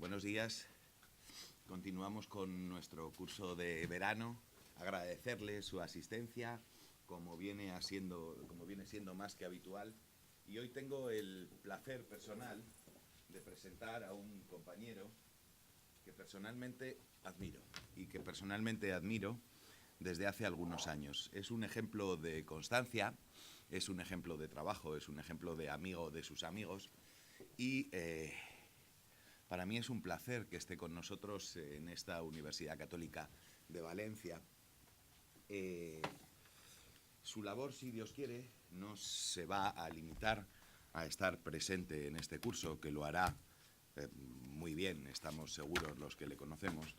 Buenos días. Continuamos con nuestro curso de verano. Agradecerle su asistencia, como viene siendo más que habitual. Y hoy tengo el placer personal de presentar a un compañero que personalmente admiro desde hace algunos años. Es un ejemplo de constancia, es un ejemplo de trabajo, es un ejemplo de amigo de sus amigos y para mí es un placer que esté con nosotros en esta Universidad Católica de Valencia. Su labor, si Dios quiere, no se va a limitar a estar presente en este curso, que lo hará muy bien, estamos seguros los que le conocemos,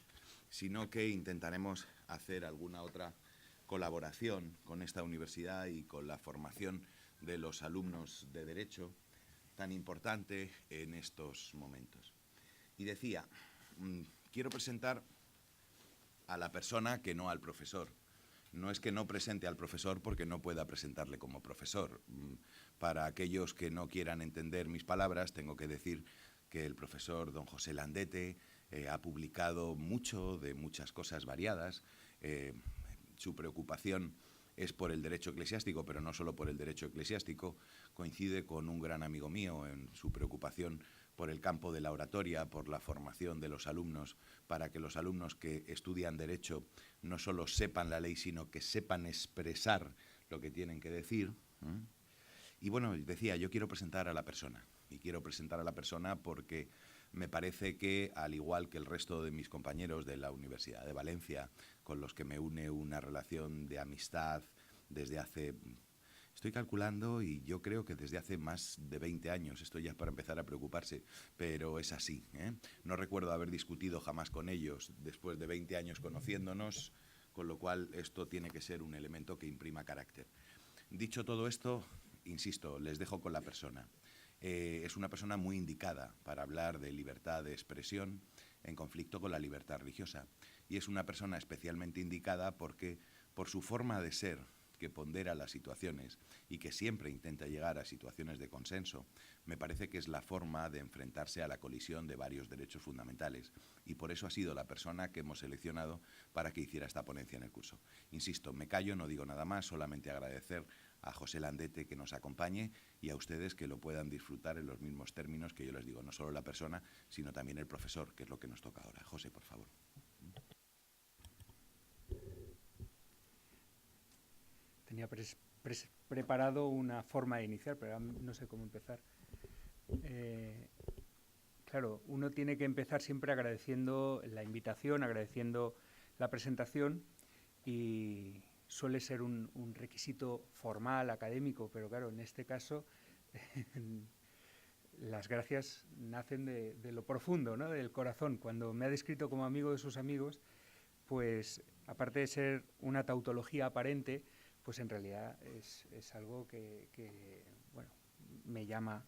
sino que intentaremos hacer alguna otra colaboración con esta universidad y con la formación de los alumnos de Derecho, tan importante en estos momentos. Y decía, quiero presentar a la persona que no al profesor. No es que no presente al profesor porque no pueda presentarle como profesor. Para aquellos que no quieran entender mis palabras, tengo que decir que el profesor don José Landete ha publicado mucho de muchas cosas variadas. Su preocupación es por el derecho eclesiástico, pero no solo por el derecho eclesiástico. Coincide con un gran amigo mío en su preocupación por el campo de la oratoria, por la formación de los alumnos, para que los alumnos que estudian Derecho no solo sepan la ley, sino que sepan expresar lo que tienen que decir. Y bueno, decía, yo quiero presentar a la persona, y quiero presentar a la persona porque me parece que, al igual que el resto de mis compañeros de la Universidad de Valencia, con los que me une una relación de amistad desde hace... Estoy calculando y yo creo que desde hace más de 20 años, esto ya es para empezar a preocuparse, pero es así, ¿eh? No recuerdo haber discutido jamás con ellos después de 20 años conociéndonos, con lo cual esto tiene que ser un elemento que imprima carácter. Dicho todo esto, insisto, les dejo con la persona. Es una persona muy indicada para hablar de libertad de expresión en conflicto con la libertad religiosa. Y es una persona especialmente indicada porque, por su forma de ser, que pondera las situaciones y que siempre intenta llegar a situaciones de consenso, me parece que es la forma de enfrentarse a la colisión de varios derechos fundamentales. Y por eso ha sido la persona que hemos seleccionado para que hiciera esta ponencia en el curso. Insisto, me callo, no digo nada más, solamente agradecer a José Landete que nos acompañe y a ustedes que lo puedan disfrutar en los mismos términos que yo les digo, no solo la persona, sino también el profesor, que es lo que nos toca ahora. José, por favor. Tenía preparado una forma de iniciar, pero no sé cómo empezar. Claro, uno tiene que empezar siempre agradeciendo la invitación, agradeciendo la presentación, y suele ser un requisito formal, académico, pero claro, en este caso las gracias nacen de lo profundo, ¿no?, del corazón. Cuando me ha descrito como amigo de sus amigos, pues aparte de ser una tautología aparente, pues en realidad es algo que bueno, me llama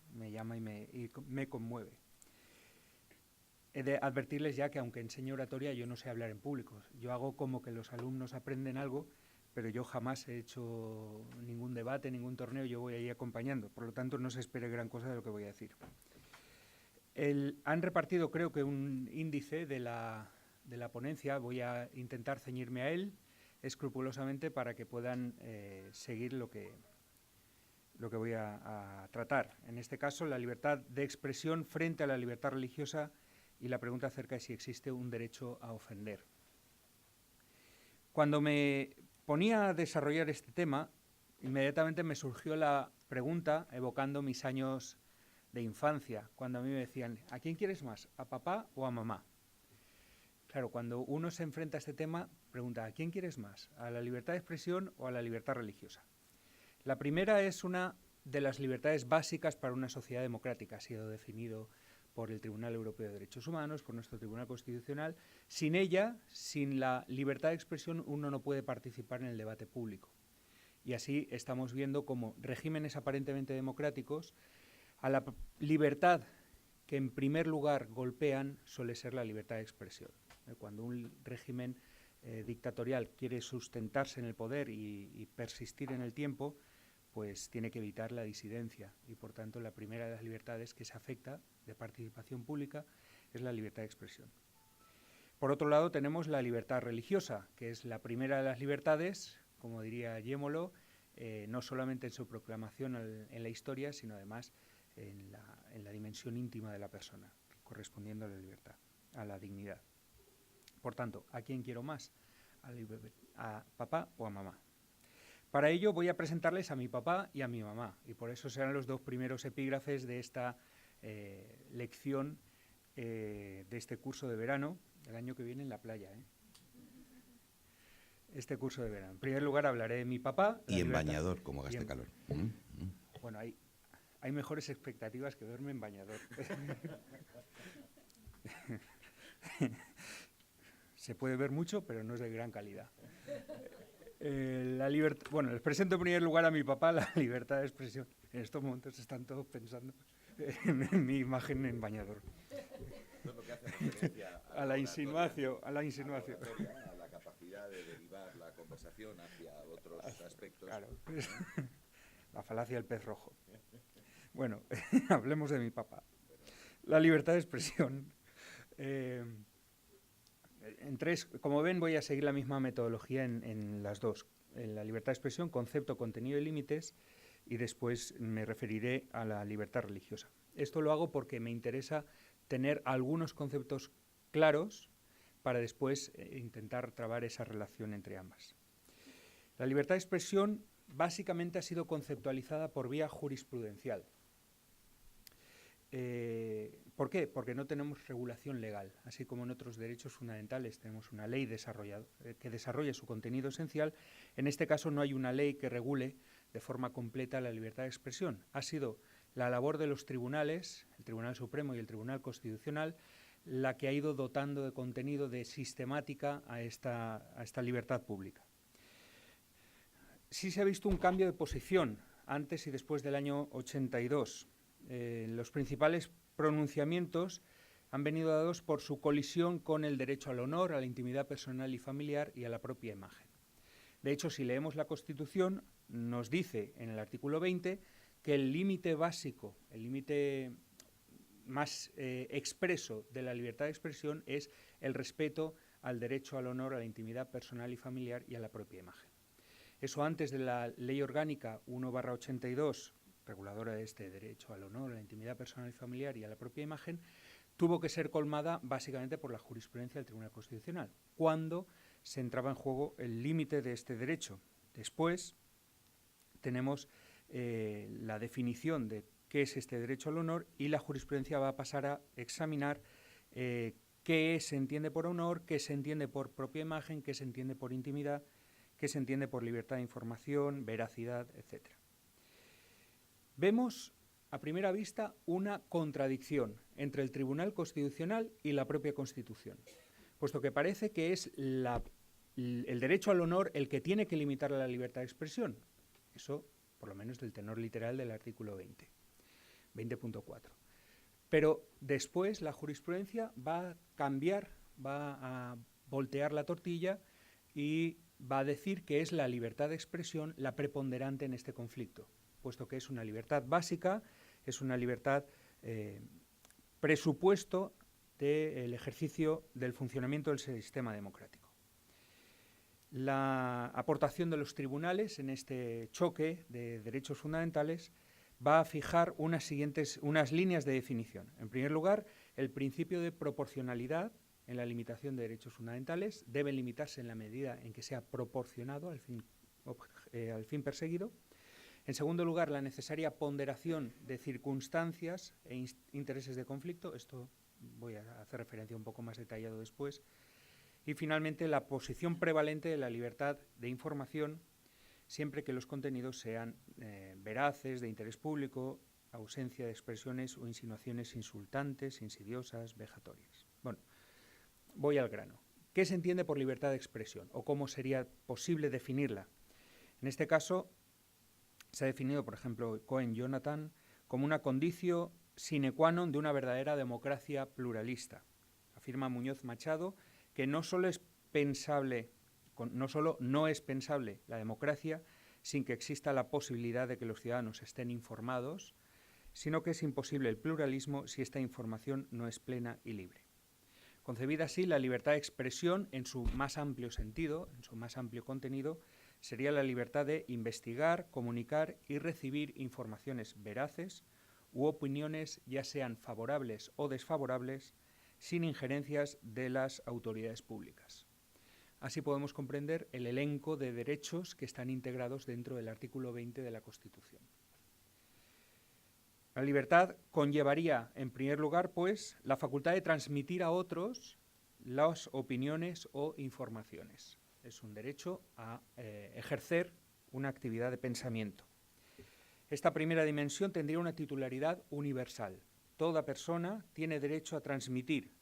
y me conmueve. He de advertirles ya que, aunque enseño oratoria, yo no sé hablar en público. Yo hago como que los alumnos aprenden algo, pero yo jamás he hecho ningún debate, ningún torneo, yo voy ahí acompañando. Por lo tanto, no se espere gran cosa de lo que voy a decir. Han repartido, creo que, un índice de la ponencia. Voy a intentar ceñirme a él escrupulosamente para que puedan seguir lo que voy a tratar. En este caso, la libertad de expresión frente a la libertad religiosa y la pregunta acerca de si existe un derecho a ofender. Cuando me ponía a desarrollar este tema, inmediatamente me surgió la pregunta, evocando mis años de infancia, cuando a mí me decían, ¿a quién quieres más, a papá o a mamá? Claro, cuando uno se enfrenta a este tema, pregunta, ¿a quién quieres más, a la libertad de expresión o a la libertad religiosa? La primera es una de las libertades básicas para una sociedad democrática. Ha sido definido por el Tribunal Europeo de Derechos Humanos, por nuestro Tribunal Constitucional. Sin ella, sin la libertad de expresión, uno no puede participar en el debate público. Y así estamos viendo cómo regímenes aparentemente democráticos, a la libertad que en primer lugar golpean suele ser la libertad de expresión. Cuando un régimen dictatorial quiere sustentarse en el poder y persistir en el tiempo, pues tiene que evitar la disidencia y, por tanto, la primera de las libertades que se afecta de participación pública es la libertad de expresión. Por otro lado, tenemos la libertad religiosa, que es la primera de las libertades, como diría Yémolo, no solamente en su proclamación en la historia, sino además en la dimensión íntima de la persona, correspondiendo a la libertad, a la dignidad. Por tanto, ¿a quién quiero más? ¿A papá o a mamá? Para ello voy a presentarles a mi papá y a mi mamá, y por eso serán los dos primeros epígrafes de esta lección de este curso de verano, el año que viene en la playa. Este curso de verano. En primer lugar hablaré de mi papá. Y en bañador, como gaste calor. Bueno, hay mejores expectativas que verme en bañador. Se puede ver mucho, pero no es de gran calidad. Bueno, les presento en primer lugar a mi papá, la libertad de expresión. En estos momentos están todos pensando en mi imagen en bañador. A la insinuación. A la capacidad de derivar la conversación hacia otros aspectos. Claro. La falacia del pez rojo. Bueno, hablemos de mi papá. La libertad de expresión. Como ven, voy a seguir la misma metodología en las dos. En la libertad de expresión, concepto, contenido y límites, y después me referiré a la libertad religiosa. Esto lo hago porque me interesa tener algunos conceptos claros para después intentar trabar esa relación entre ambas. La libertad de expresión básicamente ha sido conceptualizada por vía jurisprudencial. ¿Por qué? Porque no tenemos regulación legal. Así como en otros derechos fundamentales tenemos una ley que desarrolla su contenido esencial, en este caso no hay una ley que regule de forma completa la libertad de expresión. Ha sido la labor de los tribunales, el Tribunal Supremo y el Tribunal Constitucional, la que ha ido dotando de contenido, de sistemática a esta libertad pública. Sí se ha visto un cambio de posición antes y después del año 82. Los principales pronunciamientos han venido dados por su colisión con el derecho al honor, a la intimidad personal y familiar y a la propia imagen. De hecho, si leemos la Constitución, nos dice en el artículo 20 que el límite básico, el límite más expreso de la libertad de expresión es el respeto al derecho al honor, a la intimidad personal y familiar y a la propia imagen. Eso antes de la Ley Orgánica 1/82, reguladora de este derecho al honor, a la intimidad personal y familiar y a la propia imagen, tuvo que ser colmada básicamente por la jurisprudencia del Tribunal Constitucional, cuando se entraba en juego el límite de este derecho. Después tenemos la definición de qué es este derecho al honor y la jurisprudencia va a pasar a examinar qué se entiende por honor, qué se entiende por propia imagen, qué se entiende por intimidad, qué se entiende por libertad de información, veracidad, etc. Vemos a primera vista una contradicción entre el Tribunal Constitucional y la propia Constitución, puesto que parece que es el derecho al honor el que tiene que limitar la libertad de expresión. Eso, por lo menos, del tenor literal del artículo 20.4. Pero después la jurisprudencia va a cambiar, va a voltear la tortilla y va a decir que es la libertad de expresión la preponderante en este conflicto, puesto que es una libertad básica, es una libertad presupuesto del ejercicio del funcionamiento del sistema democrático. La aportación de los tribunales en este choque de derechos fundamentales va a fijar unas líneas de definición. En primer lugar, el principio de proporcionalidad en la limitación de derechos fundamentales debe limitarse en la medida en que sea proporcionado al fin perseguido. En segundo lugar, la necesaria ponderación de circunstancias e intereses de conflicto. Esto voy a hacer referencia un poco más detallado después. Y finalmente, la posición prevalente de la libertad de información, siempre que los contenidos sean veraces, de interés público, ausencia de expresiones o insinuaciones insultantes, insidiosas, vejatorias. Bueno, voy al grano. ¿Qué se entiende por libertad de expresión o cómo sería posible definirla? En este caso, se ha definido, por ejemplo, Cohen-Jonathan, como una conditio sine qua non de una verdadera democracia pluralista. Afirma Muñoz Machado que no solo no es pensable la democracia, sin que exista la posibilidad de que los ciudadanos estén informados, sino que es imposible el pluralismo si esta información no es plena y libre. Concebida así, la libertad de expresión, en su más amplio sentido, en su más amplio contenido, sería la libertad de investigar, comunicar y recibir informaciones veraces u opiniones, ya sean favorables o desfavorables, sin injerencias de las autoridades públicas. Así podemos comprender el elenco de derechos que están integrados dentro del artículo 20 de la Constitución. La libertad conllevaría, en primer lugar, pues, la facultad de transmitir a otros las opiniones o informaciones. Es un derecho a ejercer una actividad de pensamiento. Esta primera dimensión tendría una titularidad universal. Toda persona tiene derecho a transmitir,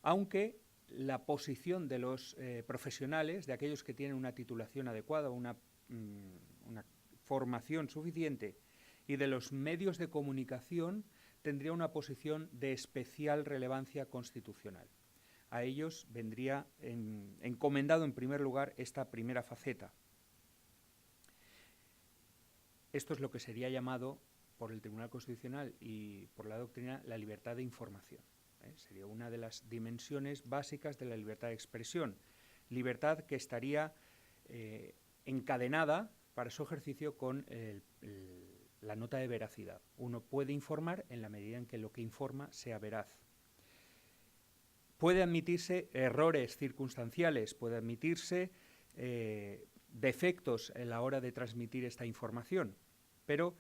aunque la posición de los profesionales, de aquellos que tienen una titulación adecuada, una formación suficiente, y de los medios de comunicación, tendría una posición de especial relevancia constitucional. A ellos vendría encomendado en primer lugar esta primera faceta. Esto es lo que sería llamado por el Tribunal Constitucional y por la doctrina la libertad de información. Sería una de las dimensiones básicas de la libertad de expresión. Libertad que estaría encadenada para su ejercicio con la nota de veracidad. Uno puede informar en la medida en que lo que informa sea veraz. Puede admitirse errores circunstanciales, puede admitirse defectos en la hora de transmitir esta información, pero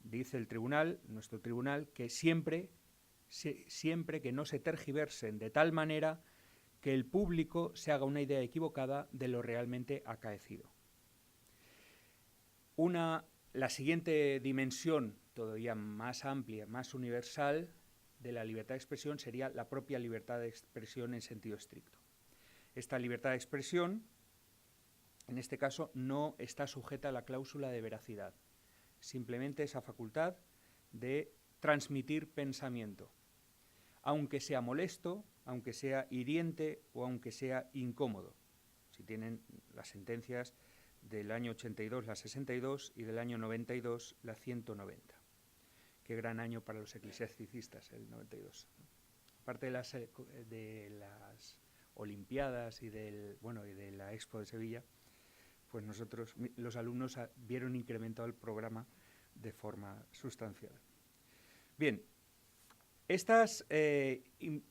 dice el tribunal, nuestro tribunal, que siempre que no se tergiversen de tal manera que el público se haga una idea equivocada de lo realmente acaecido. La siguiente dimensión, todavía más amplia, más universal, de la libertad de expresión sería la propia libertad de expresión en sentido estricto. Esta libertad de expresión, en este caso, no está sujeta a la cláusula de veracidad. Simplemente esa facultad de transmitir pensamiento, aunque sea molesto, aunque sea hiriente o aunque sea incómodo. Si tienen las sentencias del año 82, la 62, y del año 92, la 190. Qué gran año para los eclesiasticistas, el 92. Aparte de las Olimpiadas y de la Expo de Sevilla, pues nosotros, los alumnos, vieron incrementado el programa de forma sustancial. Bien, estas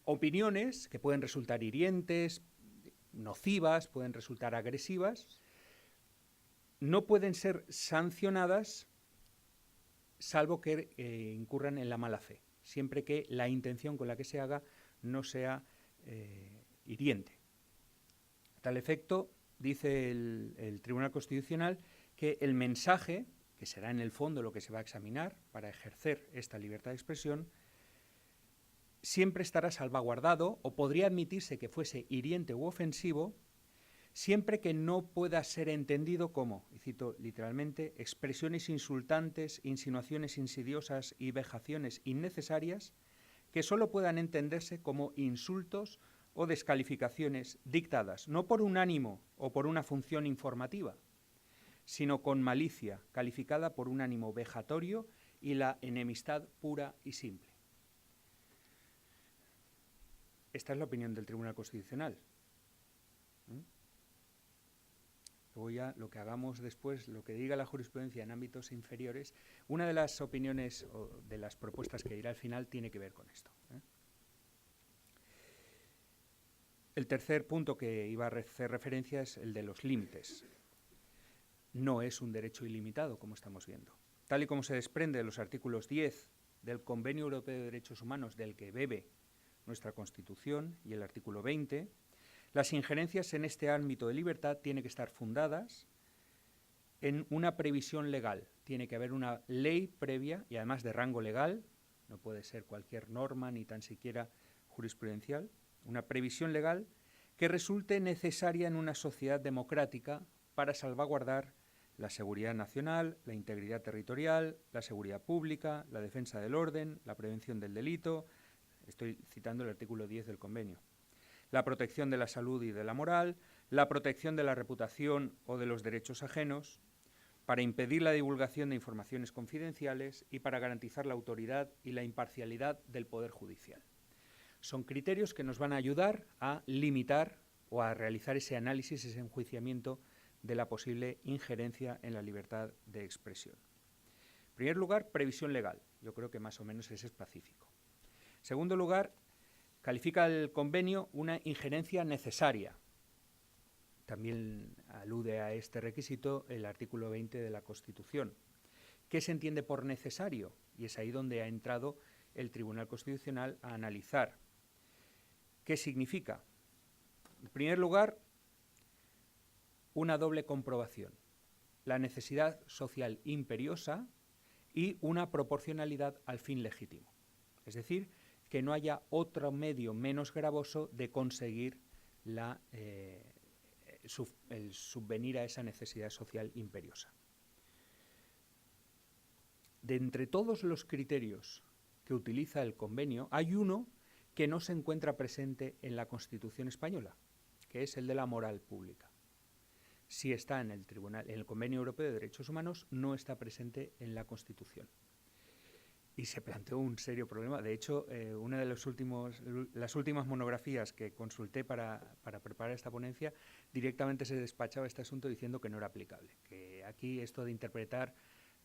opiniones, que pueden resultar hirientes, nocivas, pueden resultar agresivas, no pueden ser sancionadas salvo que incurran en la mala fe, siempre que la intención con la que se haga no sea hiriente. A tal efecto, dice el Tribunal Constitucional que el mensaje, que será en el fondo lo que se va a examinar para ejercer esta libertad de expresión, siempre estará salvaguardado o podría admitirse que fuese hiriente u ofensivo siempre que no pueda ser entendido como, y cito literalmente, expresiones insultantes, insinuaciones insidiosas y vejaciones innecesarias que solo puedan entenderse como insultos o descalificaciones dictadas, no por un ánimo o por una función informativa, sino con malicia, calificada por un ánimo vejatorio y la enemistad pura y simple. Esta es la opinión del Tribunal Constitucional. Luego ya lo que hagamos después, lo que diga la jurisprudencia en ámbitos inferiores, una de las opiniones o de las propuestas que dirá al final tiene que ver con esto. El tercer punto que iba a hacer referencia es el de los límites. No es un derecho ilimitado, como estamos viendo. Tal y como se desprende de los artículos 10 del Convenio Europeo de Derechos Humanos, del que bebe nuestra Constitución, y el artículo 20, las injerencias en este ámbito de libertad tienen que estar fundadas en una previsión legal. Tiene que haber una ley previa y además de rango legal, no puede ser cualquier norma ni tan siquiera jurisprudencial, una previsión legal que resulte necesaria en una sociedad democrática para salvaguardar la seguridad nacional, la integridad territorial, la seguridad pública, la defensa del orden, la prevención del delito. Estoy citando el artículo 10 del convenio. La protección de la salud y de la moral, la protección de la reputación o de los derechos ajenos, para impedir la divulgación de informaciones confidenciales y para garantizar la autoridad y la imparcialidad del Poder Judicial. Son criterios que nos van a ayudar a limitar o a realizar ese análisis, ese enjuiciamiento de la posible injerencia en la libertad de expresión. En primer lugar, previsión legal. Yo creo que más o menos ese es pacífico. En segundo lugar, califica el convenio una injerencia necesaria. También alude a este requisito el artículo 20 de la Constitución. ¿Qué se entiende por necesario? Y es ahí donde ha entrado el Tribunal Constitucional a analizar. ¿Qué significa? En primer lugar, una doble comprobación. La necesidad social imperiosa y una proporcionalidad al fin legítimo. Es decir, que no haya otro medio menos gravoso de conseguir el subvenir a esa necesidad social imperiosa. De entre todos los criterios que utiliza el convenio, hay uno que no se encuentra presente en la Constitución española, que es el de la moral pública. Sí está en el Convenio Europeo de Derechos Humanos, no está presente en la Constitución. Y se planteó un serio problema. De hecho, una de las últimas monografías que consulté para preparar esta ponencia, directamente se despachaba este asunto diciendo que no era aplicable, que aquí esto de interpretar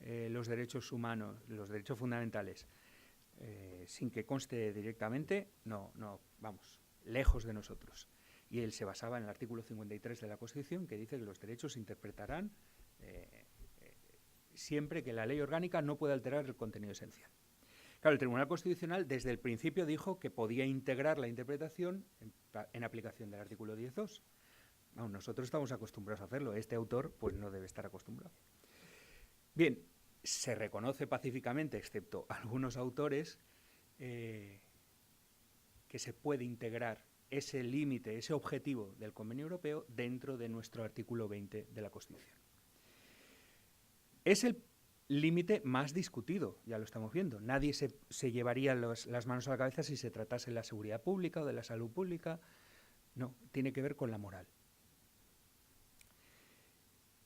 los derechos humanos, los derechos fundamentales, sin que conste directamente, vamos, lejos de nosotros. Y él se basaba en el artículo 53 de la Constitución, que dice que los derechos se interpretarán siempre que la ley orgánica no pueda alterar el contenido esencial. Claro, el Tribunal Constitucional desde el principio dijo que podía integrar la interpretación en aplicación del artículo 10.2. Bueno, nosotros estamos acostumbrados a hacerlo, este autor pues no debe estar acostumbrado. Bien, se reconoce pacíficamente, excepto algunos autores, que se puede integrar ese límite, ese objetivo del Convenio Europeo dentro de nuestro artículo 20 de la Constitución. Es el límite más discutido, ya lo estamos viendo. Nadie se llevaría las manos a la cabeza si se tratase de la seguridad pública o de la salud pública. No, tiene que ver con la moral.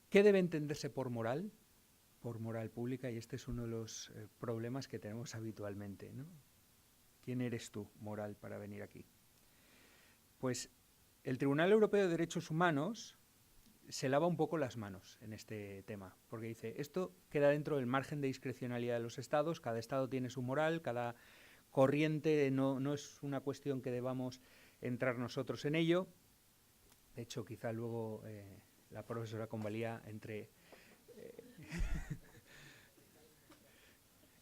¿Qué debe entenderse por moral? Por moral pública, y este es uno de los problemas que tenemos habitualmente, ¿no? ¿Quién eres tú, moral, para venir aquí? Pues el Tribunal Europeo de Derechos Humanos se lava un poco las manos en este tema, porque dice, esto queda dentro del margen de discrecionalidad de los estados, cada estado tiene su moral, cada corriente, no es una cuestión que debamos entrar nosotros en ello. De hecho, quizá luego la profesora Convalía entre...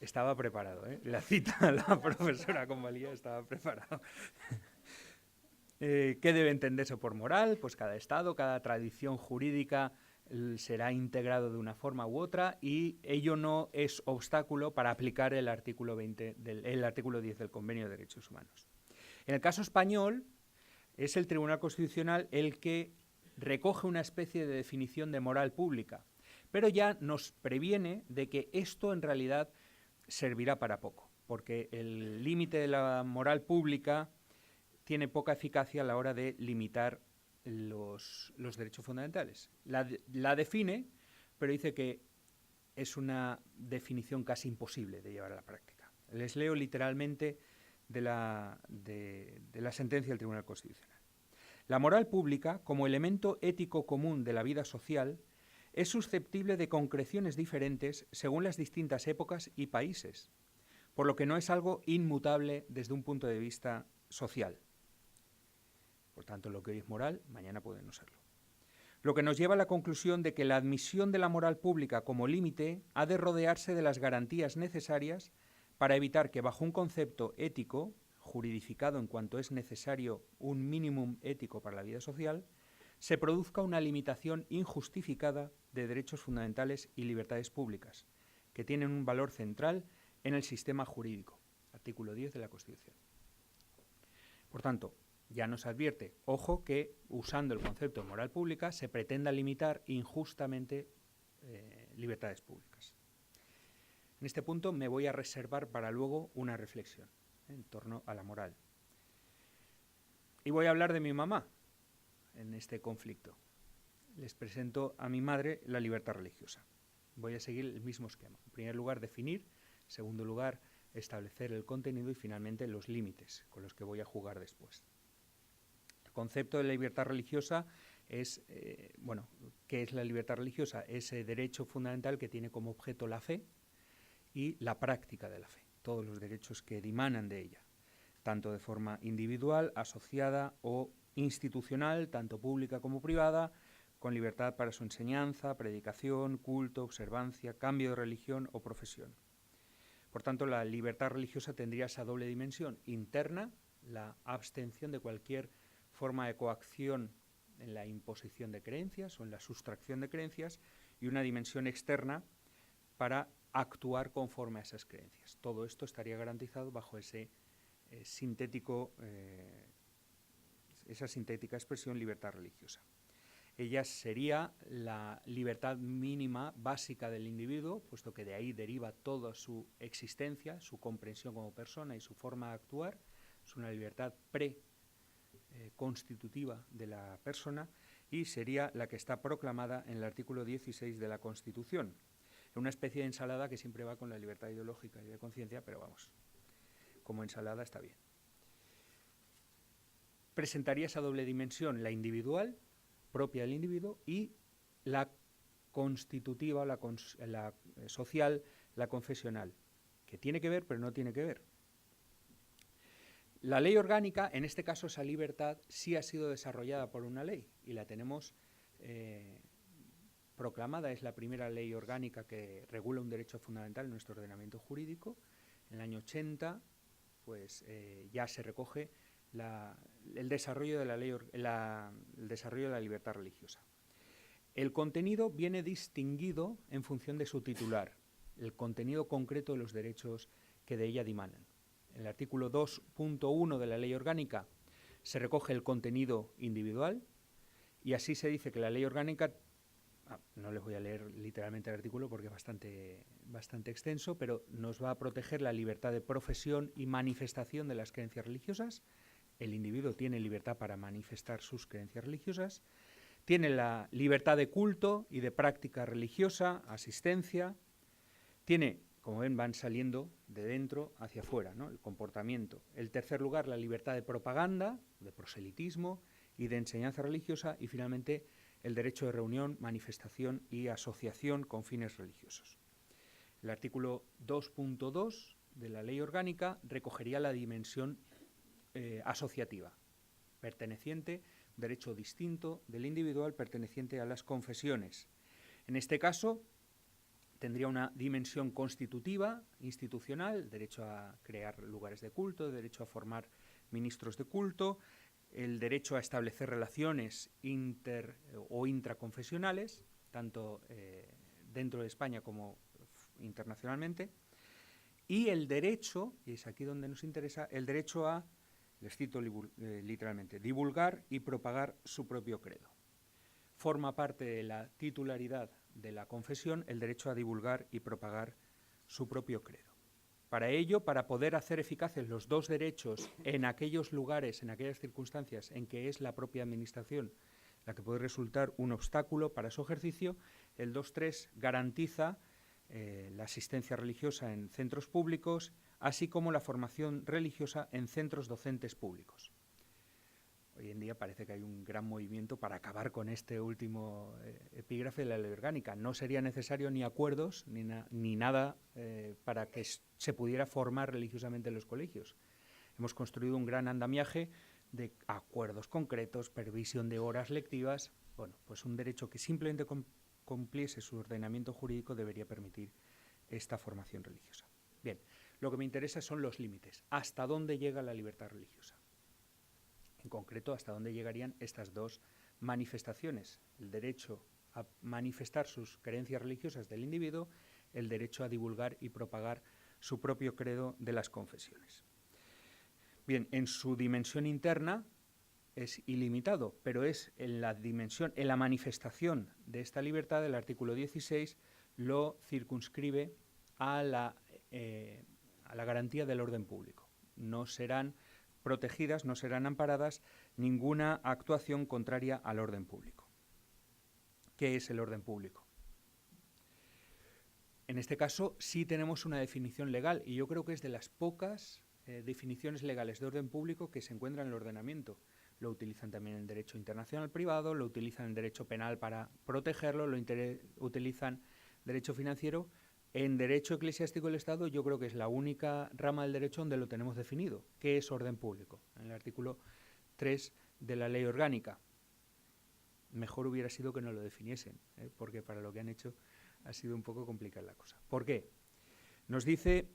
Estaba preparado, la cita a la profesora Convalía estaba preparado. ¿Qué debe entenderse por moral? Pues cada estado, cada tradición jurídica será integrado de una forma u otra y ello no es obstáculo para aplicar el artículo 10 del Convenio de Derechos Humanos. En el caso español, es el Tribunal Constitucional el que recoge una especie de definición de moral pública, pero ya nos previene de que esto en realidad servirá para poco, porque el límite de la moral pública tiene poca eficacia a la hora de limitar los derechos fundamentales. La define, pero dice que es una definición casi imposible de llevar a la práctica. Les leo literalmente de la sentencia del Tribunal Constitucional. La moral pública, como elemento ético común de la vida social, es susceptible de concreciones diferentes según las distintas épocas y países, por lo que no es algo inmutable desde un punto de vista social. Por tanto, lo que hoy es moral, mañana puede no serlo. Lo que nos lleva a la conclusión de que la admisión de la moral pública como límite ha de rodearse de las garantías necesarias para evitar que bajo un concepto ético, juridificado en cuanto es necesario un mínimum ético para la vida social, se produzca una limitación injustificada de derechos fundamentales y libertades públicas, que tienen un valor central en el sistema jurídico. Artículo 10 de la Constitución. Por tanto, ya nos advierte, ojo, que usando el concepto de moral pública se pretenda limitar injustamente libertades públicas. En este punto me voy a reservar para luego una reflexión en torno a la moral. Y voy a hablar de mi mamá en este conflicto. Les presento a mi madre la libertad religiosa. Voy a seguir el mismo esquema. En primer lugar, definir. En segundo lugar, establecer el contenido y finalmente los límites con los que voy a jugar después. El concepto de la libertad religiosa es, ¿qué es la libertad religiosa? Ese derecho fundamental que tiene como objeto la fe y la práctica de la fe, todos los derechos que dimanan de ella, tanto de forma individual, asociada o institucional, tanto pública como privada, con libertad para su enseñanza, predicación, culto, observancia, cambio de religión o profesión. Por tanto, la libertad religiosa tendría esa doble dimensión: interna, la abstención de cualquier forma de coacción en la imposición de creencias o en la sustracción de creencias, y una dimensión externa para actuar conforme a esas creencias. Todo esto estaría garantizado bajo ese esa sintética expresión libertad religiosa. Ella sería la libertad mínima básica del individuo, puesto que de ahí deriva toda su existencia, su comprensión como persona y su forma de actuar. Es una libertad constitutiva de la persona y sería la que está proclamada en el artículo 16 de la Constitución. Una especie de ensalada que siempre va con la libertad ideológica y de conciencia, pero vamos, como ensalada está bien. Presentaría esa doble dimensión, la individual, propia del individuo, y la constitutiva, la social, la confesional, que tiene que ver pero no tiene que ver. La ley orgánica, en este caso esa libertad, sí ha sido desarrollada por una ley y la tenemos proclamada. Es la primera ley orgánica que regula un derecho fundamental en nuestro ordenamiento jurídico. En el año 80 pues, ya se recoge el desarrollo de la libertad religiosa. El contenido viene distinguido en función de su titular, el contenido concreto de los derechos que de ella dimanan. En el artículo 2.1 de la Ley Orgánica se recoge el contenido individual y así se dice que la Ley Orgánica, no les voy a leer literalmente el artículo porque es bastante extenso, pero nos va a proteger la libertad de profesión y manifestación de las creencias religiosas. El individuo tiene libertad para manifestar sus creencias religiosas, tiene la libertad de culto y de práctica religiosa, asistencia, tiene, como ven, van saliendo de dentro hacia afuera, ¿no? El comportamiento. En tercer lugar, la libertad de propaganda, de proselitismo y de enseñanza religiosa, y finalmente el derecho de reunión, manifestación y asociación con fines religiosos. El artículo 2.2 de la Ley Orgánica recogería la dimensión asociativa, perteneciente, derecho distinto del individual perteneciente a las confesiones. En este caso, tendría una dimensión constitutiva, institucional, derecho a crear lugares de culto, derecho a formar ministros de culto, el derecho a establecer relaciones o intraconfesionales, tanto dentro de España como internacionalmente, y el derecho, y es aquí donde nos interesa, el derecho a, les cito literalmente, divulgar y propagar su propio credo. Forma parte de la titularidad de la confesión el derecho a divulgar y propagar su propio credo. Para ello, para poder hacer eficaces los dos derechos en aquellos lugares, en aquellas circunstancias en que es la propia administración la que puede resultar un obstáculo para su ejercicio, el 2.3 garantiza la asistencia religiosa en centros públicos, así como la formación religiosa en centros docentes públicos. Hoy en día parece que hay un gran movimiento para acabar con este último epígrafe de la Ley Orgánica. No sería necesario ni acuerdos ni nada para que se pudiera formar religiosamente en los colegios. Hemos construido un gran andamiaje de acuerdos concretos, previsión de horas lectivas. Bueno, pues un derecho que simplemente cumpliese su ordenamiento jurídico debería permitir esta formación religiosa. Bien, lo que me interesa son los límites. ¿Hasta dónde llega la libertad religiosa? En concreto, ¿hasta dónde llegarían estas dos manifestaciones? El derecho a manifestar sus creencias religiosas del individuo, el derecho a divulgar y propagar su propio credo de las confesiones. Bien, en su dimensión interna es ilimitado, pero es en la manifestación de esta libertad, el artículo 16 lo circunscribe a la garantía del orden público. No serán protegidas, no serán amparadas ninguna actuación contraria al orden público. ¿Qué es el orden público? En este caso sí tenemos una definición legal y yo creo que es de las pocas definiciones legales de orden público que se encuentran en el ordenamiento. Lo utilizan también en derecho internacional privado, lo utilizan en derecho penal para protegerlo, lo utilizan en derecho financiero. En derecho eclesiástico del Estado yo creo que es la única rama del derecho donde lo tenemos definido, que es orden público, en el artículo 3 de la Ley Orgánica. Mejor hubiera sido que no lo definiesen, porque para lo que han hecho ha sido un poco complicada la cosa. ¿Por qué? Nos dice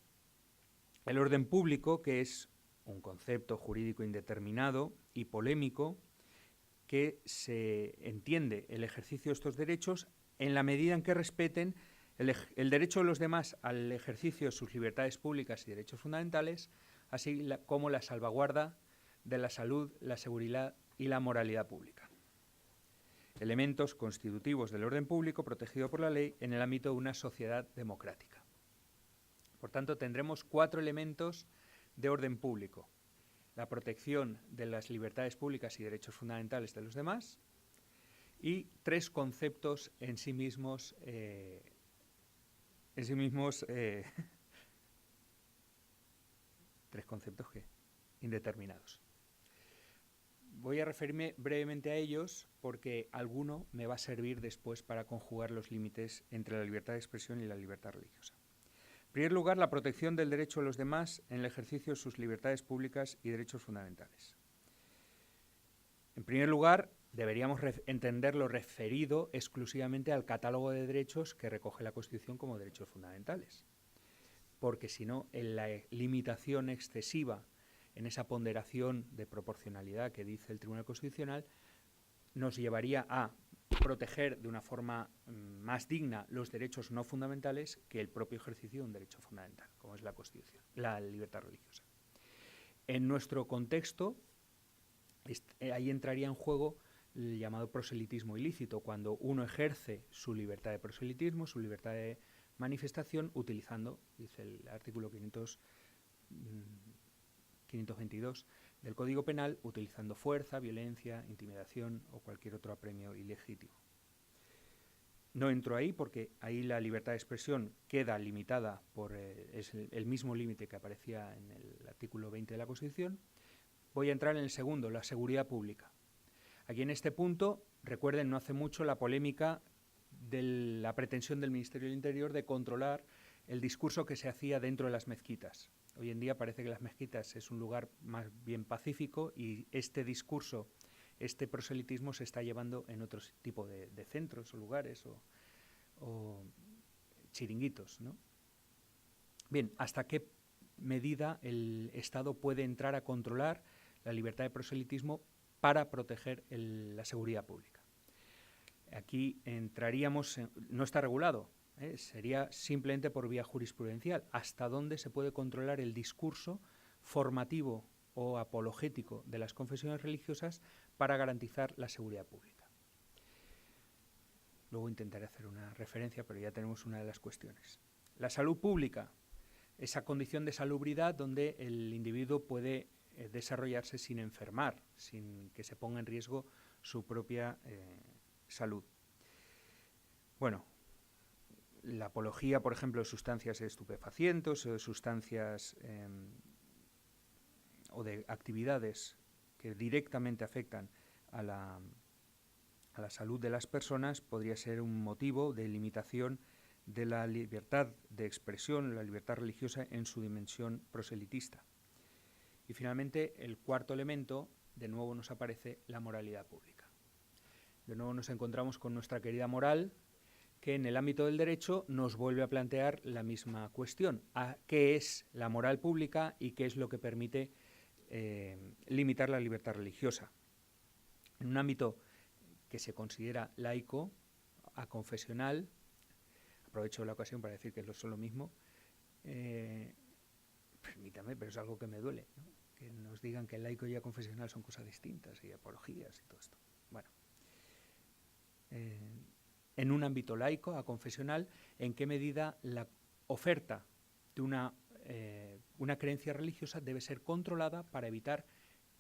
el orden público que es un concepto jurídico indeterminado y polémico que se entiende el ejercicio de estos derechos en la medida en que respeten el derecho de los demás al ejercicio de sus libertades públicas y derechos fundamentales, así como la salvaguarda de la salud, la seguridad y la moralidad pública. Elementos constitutivos del orden público protegido por la ley en el ámbito de una sociedad democrática. Por tanto, tendremos 4 elementos de orden público: la protección de las libertades públicas y derechos fundamentales de los demás, y 3 conceptos en sí mismos, ¿3 conceptos qué? Indeterminados. Voy a referirme brevemente a ellos porque alguno me va a servir después para conjugar los límites entre la libertad de expresión y la libertad religiosa. En primer lugar, la protección del derecho de los demás en el ejercicio de sus libertades públicas y derechos fundamentales. En primer lugar, deberíamos entender lo referido exclusivamente al catálogo de derechos que recoge la Constitución como derechos fundamentales, porque si no, en la limitación excesiva, en esa ponderación de proporcionalidad que dice el Tribunal Constitucional, nos llevaría a proteger de una forma más digna los derechos no fundamentales que el propio ejercicio de un derecho fundamental, como es la Constitución, la libertad religiosa. En nuestro contexto, ahí entraría en juego el llamado proselitismo ilícito, cuando uno ejerce su libertad de proselitismo, su libertad de manifestación, utilizando, dice el artículo 522 del Código Penal, utilizando fuerza, violencia, intimidación o cualquier otro apremio ilegítimo. No entro ahí porque ahí la libertad de expresión queda limitada por es el mismo límite que aparecía en el artículo 20 de la Constitución. Voy a entrar en el segundo, la seguridad pública. Aquí en este punto, recuerden, no hace mucho la polémica de la pretensión del Ministerio del Interior de controlar el discurso que se hacía dentro de las mezquitas. Hoy en día parece que las mezquitas es un lugar más bien pacífico y este discurso, este proselitismo se está llevando en otro tipo de centros o lugares o chiringuitos, ¿no? Bien, ¿hasta qué medida el Estado puede entrar a controlar la libertad de proselitismo para proteger la seguridad pública? Aquí entraríamos, no está regulado, sería simplemente por vía jurisprudencial, hasta dónde se puede controlar el discurso formativo o apologético de las confesiones religiosas para garantizar la seguridad pública. Luego intentaré hacer una referencia, pero ya tenemos una de las cuestiones. La salud pública, esa condición de salubridad donde el individuo puede desarrollarse sin enfermar, sin que se ponga en riesgo su propia salud. Bueno, la apología, por ejemplo, de sustancias estupefacientes o de sustancias o de actividades que directamente afectan a la salud de las personas podría ser un motivo de limitación de la libertad de expresión, la libertad religiosa en su dimensión proselitista. Y finalmente, el cuarto elemento, de nuevo nos aparece la moralidad pública. De nuevo nos encontramos con nuestra querida moral, que en el ámbito del derecho nos vuelve a plantear la misma cuestión: ¿qué es la moral pública y qué es lo que permite limitar la libertad religiosa? En un ámbito que se considera laico, aconfesional, aprovecho la ocasión para decir que son lo mismo, permítame, pero es algo que me duele, ¿no? Que nos digan que el laico y aconfesional son cosas distintas, y apologías y todo esto. Bueno, en un ámbito laico, aconfesional, ¿en qué medida la oferta de una creencia religiosa debe ser controlada para evitar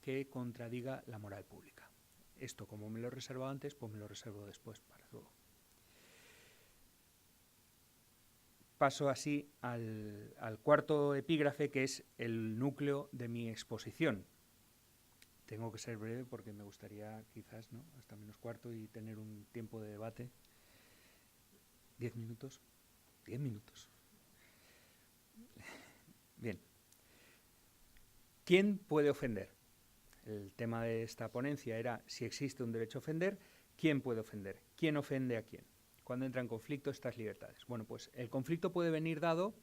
que contradiga la moral pública? Esto, como me lo he reservado antes, pues me lo reservo después para luego. paso así al cuarto epígrafe, que es el núcleo de mi exposición. Tengo que ser breve porque me gustaría quizás, ¿no?, hasta menos cuarto y tener un tiempo de debate. 10 minutos. 10 minutos. Bien. ¿Quién puede ofender? El tema de esta ponencia era si existe un derecho a ofender, ¿quién puede ofender? ¿Quién ofende a quién? ¿Cuándo entra en conflicto estas libertades? Bueno, pues el conflicto puede venir dado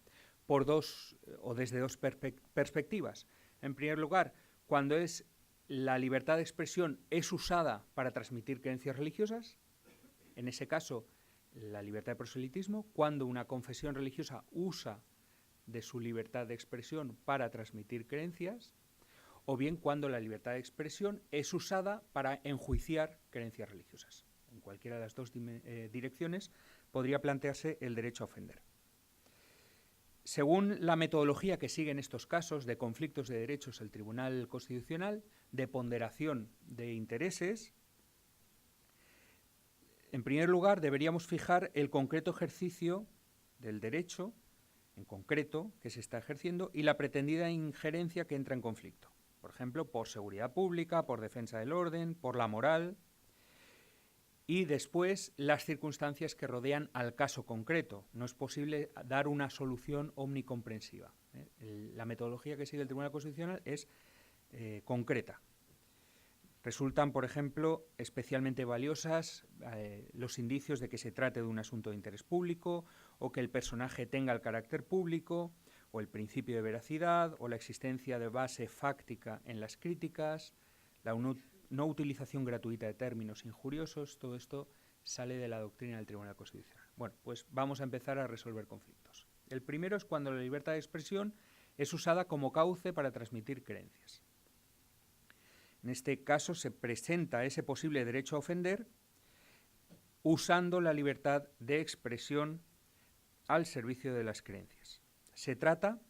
por dos o desde dos perspectivas. En primer lugar, cuando la libertad de expresión es usada para transmitir creencias religiosas, en ese caso la libertad de proselitismo, cuando una confesión religiosa usa de su libertad de expresión para transmitir creencias, o bien cuando la libertad de expresión es usada para enjuiciar creencias religiosas. En cualquiera de las dos direcciones podría plantearse el derecho a ofender. Según la metodología que sigue en estos casos de conflictos de derechos el Tribunal Constitucional, de ponderación de intereses, en primer lugar deberíamos fijar el concreto ejercicio del derecho, en concreto, que se está ejerciendo, y la pretendida injerencia que entra en conflicto. Por ejemplo, por seguridad pública, por defensa del orden, por la moral, y después las circunstancias que rodean al caso concreto. No es posible dar una solución omnicomprensiva. La metodología que sigue el Tribunal Constitucional es concreta. Resultan, por ejemplo, especialmente valiosas los indicios de que se trate de un asunto de interés público o que el personaje tenga el carácter público o el principio de veracidad o la existencia de base fáctica en las críticas, la no utilización gratuita de términos injuriosos. Todo esto sale de la doctrina del Tribunal Constitucional. Bueno, pues vamos a empezar a resolver conflictos. El primero es cuando la libertad de expresión es usada como cauce para transmitir creencias. En este caso se presenta ese posible derecho a ofender usando la libertad de expresión al servicio de las creencias. Se trata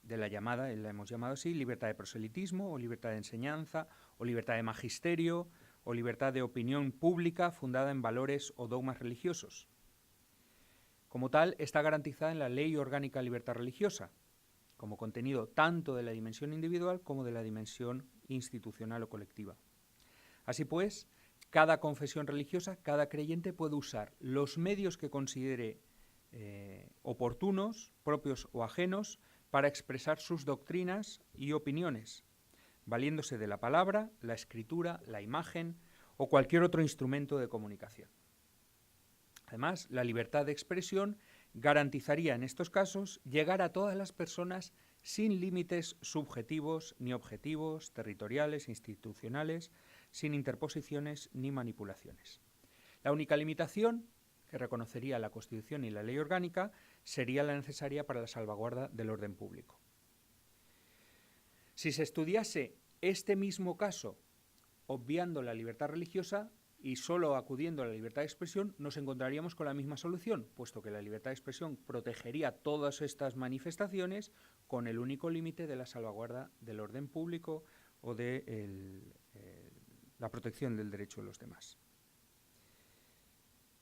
de la hemos llamado así, libertad de proselitismo o libertad de enseñanza o libertad de magisterio o libertad de opinión pública fundada en valores o dogmas religiosos. Como tal, está garantizada en la Ley Orgánica de Libertad Religiosa, como contenido tanto de la dimensión individual como de la dimensión institucional o colectiva. Así pues, cada confesión religiosa, cada creyente puede usar los medios que considere oportunos, propios o ajenos, para expresar sus doctrinas y opiniones, valiéndose de la palabra, la escritura, la imagen o cualquier otro instrumento de comunicación. Además, la libertad de expresión garantizaría en estos casos llegar a todas las personas sin límites subjetivos ni objetivos, territoriales, institucionales, sin interposiciones ni manipulaciones. La única limitación que reconocería la Constitución y la Ley Orgánica sería la necesaria para la salvaguarda del orden público. Si se estudiase este mismo caso obviando la libertad religiosa y solo acudiendo a la libertad de expresión, nos encontraríamos con la misma solución, puesto que la libertad de expresión protegería todas estas manifestaciones con el único límite de la salvaguarda del orden público o de la protección del derecho de los demás.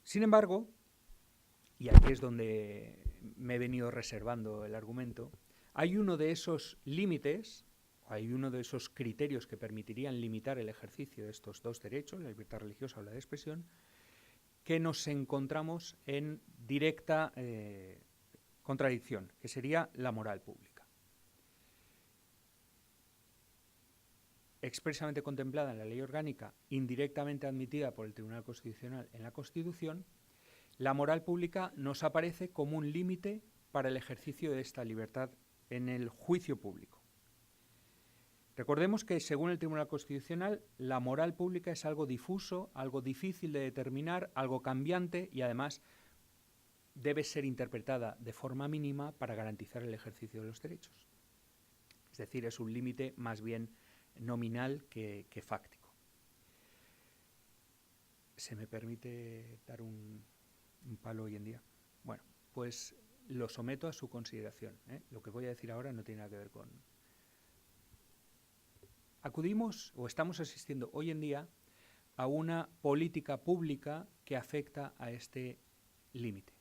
Sin embargo, y aquí es donde me he venido reservando el argumento, hay uno de esos límites, hay uno de esos criterios que permitirían limitar el ejercicio de estos dos derechos, la libertad religiosa o la de expresión, que nos encontramos en directa contradicción, que sería la moral pública. Expresamente contemplada en la Ley Orgánica, indirectamente admitida por el Tribunal Constitucional en la Constitución, la moral pública nos aparece como un límite para el ejercicio de esta libertad en el juicio público. Recordemos que, según el Tribunal Constitucional, la moral pública es algo difuso, algo difícil de determinar, algo cambiante y, además, debe ser interpretada de forma mínima para garantizar el ejercicio de los derechos. Es decir, es un límite más bien nominal que fáctico. ¿Se me permite dar un palo hoy en día? Bueno, pues lo someto a su consideración. Lo que voy a decir ahora no tiene nada que ver con... Acudimos o estamos asistiendo hoy en día a una política pública que afecta a este límite.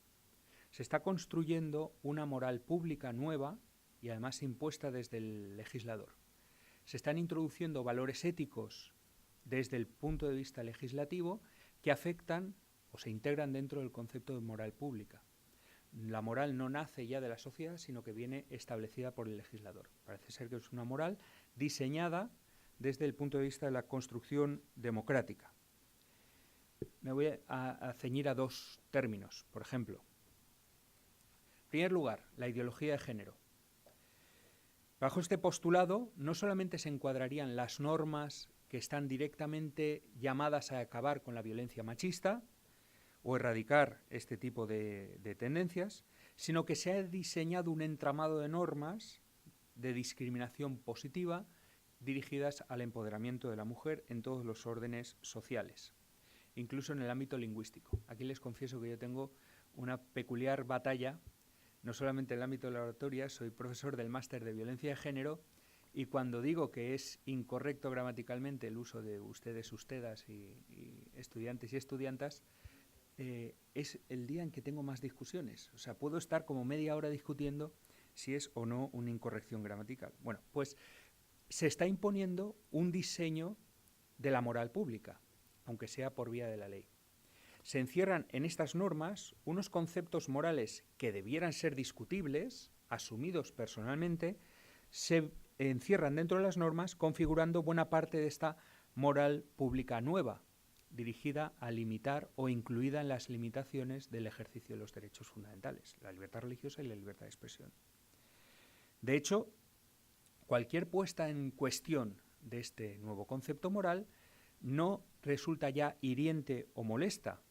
Se está construyendo una moral pública nueva y además impuesta desde el legislador. Se están introduciendo valores éticos desde el punto de vista legislativo que afectan o se integran dentro del concepto de moral pública. La moral no nace ya de la sociedad, sino que viene establecida por el legislador. Parece ser que es una moral diseñada desde el punto de vista de la construcción democrática. Me voy a ceñir a dos términos, por ejemplo. En primer lugar, la ideología de género. Bajo este postulado, no solamente se encuadrarían las normas que están directamente llamadas a acabar con la violencia machista o erradicar este tipo de tendencias, sino que se ha diseñado un entramado de normas de discriminación positiva dirigidas al empoderamiento de la mujer en todos los órdenes sociales, incluso en el ámbito lingüístico. Aquí les confieso que yo tengo una peculiar batalla, no solamente en el ámbito de la oratoria, soy profesor del máster de violencia de género, y cuando digo que es incorrecto gramaticalmente el uso de ustedes, ustedas y estudiantes y estudiantas, es el día en que tengo más discusiones. O sea, puedo estar como media hora discutiendo si es o no una incorrección gramatical. Bueno, pues se está imponiendo un diseño de la moral pública, aunque sea por vía de la ley. Se encierran en estas normas unos conceptos morales que debieran ser discutibles, asumidos personalmente, se encierran dentro de las normas, configurando buena parte de esta moral pública nueva, dirigida a limitar o incluida en las limitaciones del ejercicio de los derechos fundamentales, la libertad religiosa y la libertad de expresión. De hecho, cualquier puesta en cuestión de este nuevo concepto moral no resulta ya hiriente o molesta,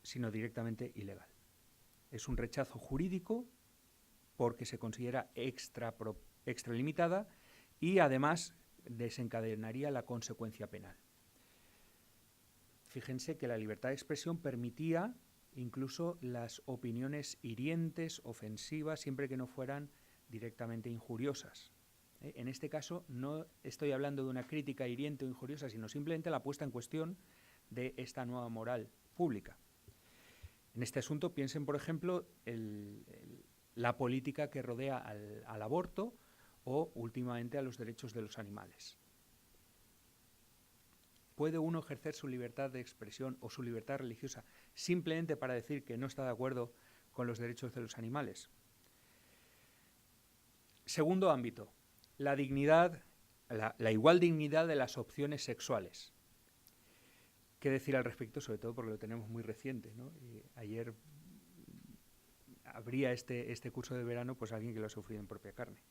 sino directamente ilegal. Es un rechazo jurídico porque se considera extralimitada y además desencadenaría la consecuencia penal. Fíjense que la libertad de expresión permitía incluso las opiniones hirientes, ofensivas, siempre que no fueran directamente injuriosas. En este caso no estoy hablando de una crítica hiriente o injuriosa, sino simplemente la puesta en cuestión de esta nueva moral pública. En este asunto piensen, por ejemplo, la política que rodea al aborto o últimamente a los derechos de los animales. ¿Puede uno ejercer su libertad de expresión o su libertad religiosa simplemente para decir que no está de acuerdo con los derechos de los animales? Segundo ámbito, la dignidad, la igual dignidad de las opciones sexuales. ¿Qué decir al respecto? Sobre todo porque lo tenemos muy reciente, ¿no? Y ayer habría este curso de verano pues alguien que lo ha sufrido en propia carne.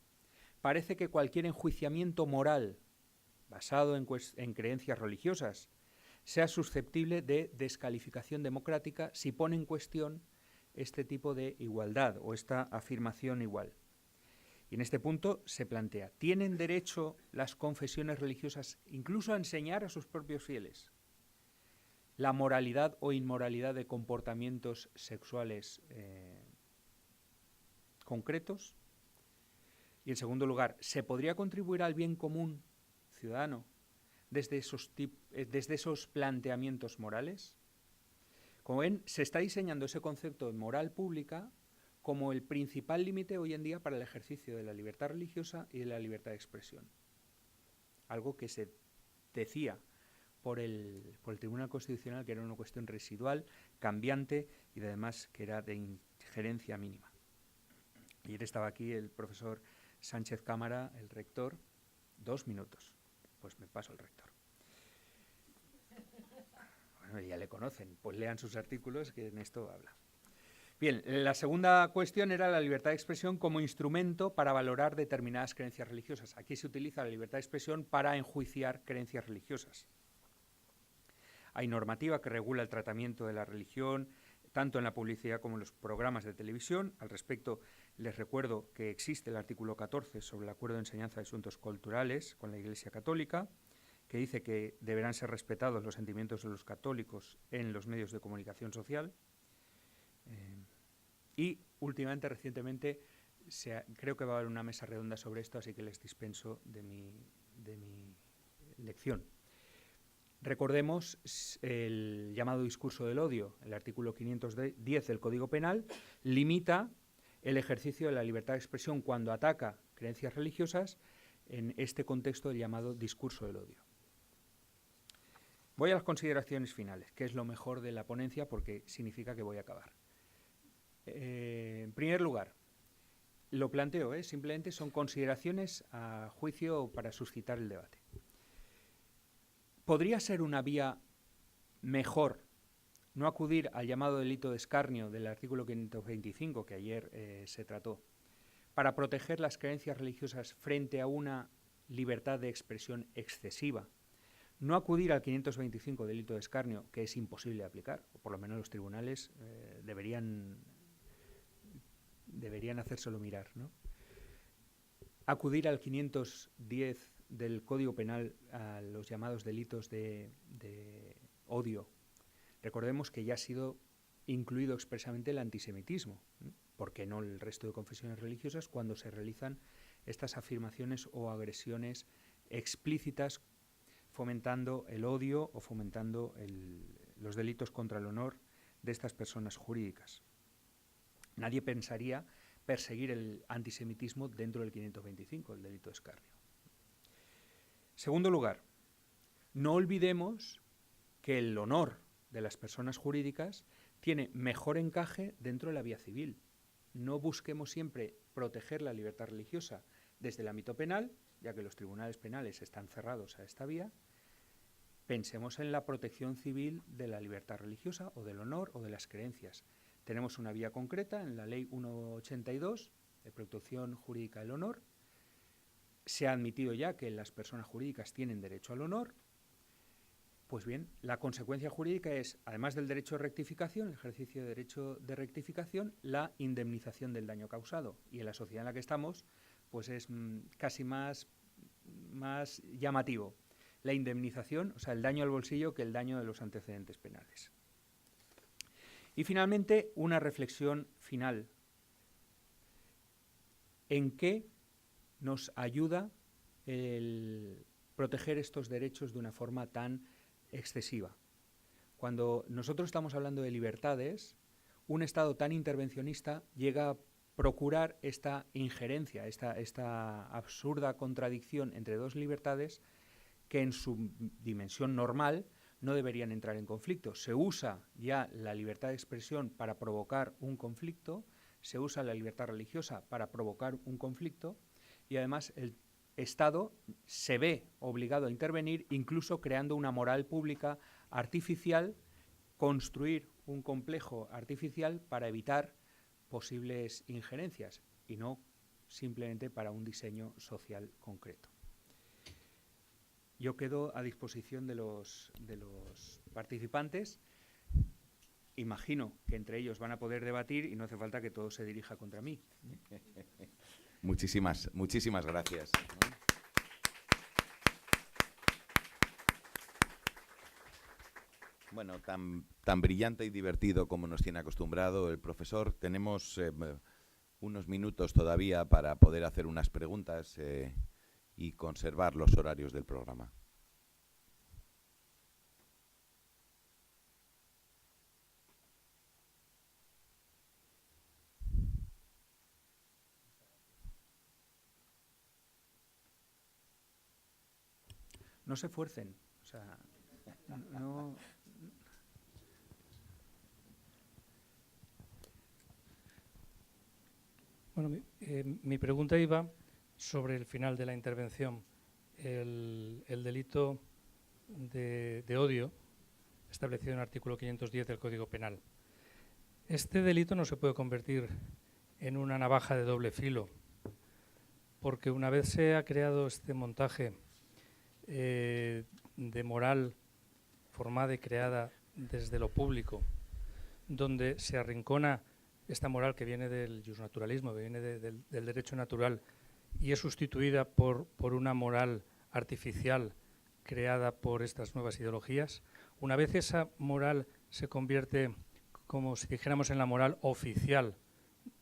Parece que cualquier enjuiciamiento moral basado en creencias religiosas sea susceptible de descalificación democrática si pone en cuestión este tipo de igualdad o esta afirmación igual. Y en este punto se plantea, ¿tienen derecho las confesiones religiosas incluso a enseñar a sus propios fieles la moralidad o inmoralidad de comportamientos sexuales concretos? Y en segundo lugar, ¿se podría contribuir al bien común ciudadano desde esos planteamientos morales? Como ven, se está diseñando ese concepto de moral pública como el principal límite hoy en día para el ejercicio de la libertad religiosa y de la libertad de expresión. Algo que se decía por el Tribunal Constitucional que era una cuestión residual, cambiante y además que era de injerencia mínima. Ayer estaba aquí el profesor Sánchez Cámara, el rector, 2 minutos. Pues me paso el rector. Bueno, ya le conocen, pues lean sus artículos que en esto habla. Bien, la segunda cuestión era la libertad de expresión como instrumento para valorar determinadas creencias religiosas. Aquí se utiliza la libertad de expresión para enjuiciar creencias religiosas. Hay normativa que regula el tratamiento de la religión, tanto en la publicidad como en los programas de televisión. Al respecto, les recuerdo que existe el artículo 14 sobre el Acuerdo de Enseñanza de Asuntos Culturales con la Iglesia Católica, que dice que deberán ser respetados los sentimientos de los católicos en los medios de comunicación social. Y últimamente, recientemente, creo que va a haber una mesa redonda sobre esto, así que les dispenso de mi lección. Recordemos el llamado discurso del odio. El artículo 510 del Código Penal limita el ejercicio de la libertad de expresión cuando ataca creencias religiosas en este contexto del llamado discurso del odio. Voy a las consideraciones finales, que es lo mejor de la ponencia porque significa que voy a acabar. En primer lugar, lo planteo, simplemente son consideraciones a juicio para suscitar el debate. ¿Podría ser una vía mejor no acudir al llamado delito de escarnio del artículo 525, que ayer se trató, para proteger las creencias religiosas frente a una libertad de expresión excesiva? No acudir al 525 delito de escarnio, que es imposible de aplicar, o por lo menos los tribunales deberían hacérselo mirar, ¿no? Acudir al 510 del Código Penal a los llamados delitos de odio. Recordemos que ya ha sido incluido expresamente el antisemitismo, ¿no? ¿Por qué no el resto de confesiones religiosas cuando se realizan estas afirmaciones o agresiones explícitas fomentando el odio o fomentando los delitos contra el honor de estas personas jurídicas? Nadie pensaría perseguir el antisemitismo dentro del 525, el delito de escarnio. Segundo lugar, no olvidemos que el honor de las personas jurídicas tiene mejor encaje dentro de la vía civil. No busquemos siempre proteger la libertad religiosa desde el ámbito penal, ya que los tribunales penales están cerrados a esta vía. Pensemos en la protección civil de la libertad religiosa o del honor o de las creencias. Tenemos una vía concreta en la Ley 182 de protección jurídica del honor. Se ha admitido ya que las personas jurídicas tienen derecho al honor. Pues bien, la consecuencia jurídica es, además del derecho de rectificación, el ejercicio de derecho de rectificación, la indemnización del daño causado. Y en la sociedad en la que estamos, pues es casi más llamativo la indemnización, o sea, el daño al bolsillo, que el daño de los antecedentes penales. Y finalmente, una reflexión final. ¿En qué nos ayuda el proteger estos derechos de una forma tan excesiva? Cuando nosotros estamos hablando de libertades, un Estado tan intervencionista llega a procurar esta injerencia, esta absurda contradicción entre dos libertades que en su dimensión normal no deberían entrar en conflicto. Se usa ya la libertad de expresión para provocar un conflicto, se usa la libertad religiosa para provocar un conflicto y además el Estado se ve obligado a intervenir, incluso creando una moral pública artificial, construir un complejo artificial para evitar posibles injerencias y no simplemente para un diseño social concreto. Yo quedo a disposición de los participantes. Imagino que entre ellos van a poder debatir y no hace falta que todo se dirija contra mí. Muchísimas gracias. Bueno, tan brillante y divertido como nos tiene acostumbrado el profesor, tenemos unos minutos todavía para poder hacer unas preguntas y conservar los horarios del programa. No se esfuercen, o sea, no. Bueno, mi pregunta iba sobre el final de la intervención. El delito de odio establecido en el artículo 510 del Código Penal. Este delito no se puede convertir en una navaja de doble filo, porque una vez se ha creado este montaje de moral formada y creada desde lo público, donde se arrincona esta moral que viene del justnaturalismo, que viene del derecho natural, y es sustituida por una moral artificial creada por estas nuevas ideologías. Una vez esa moral se convierte, como si dijéramos, en la moral oficial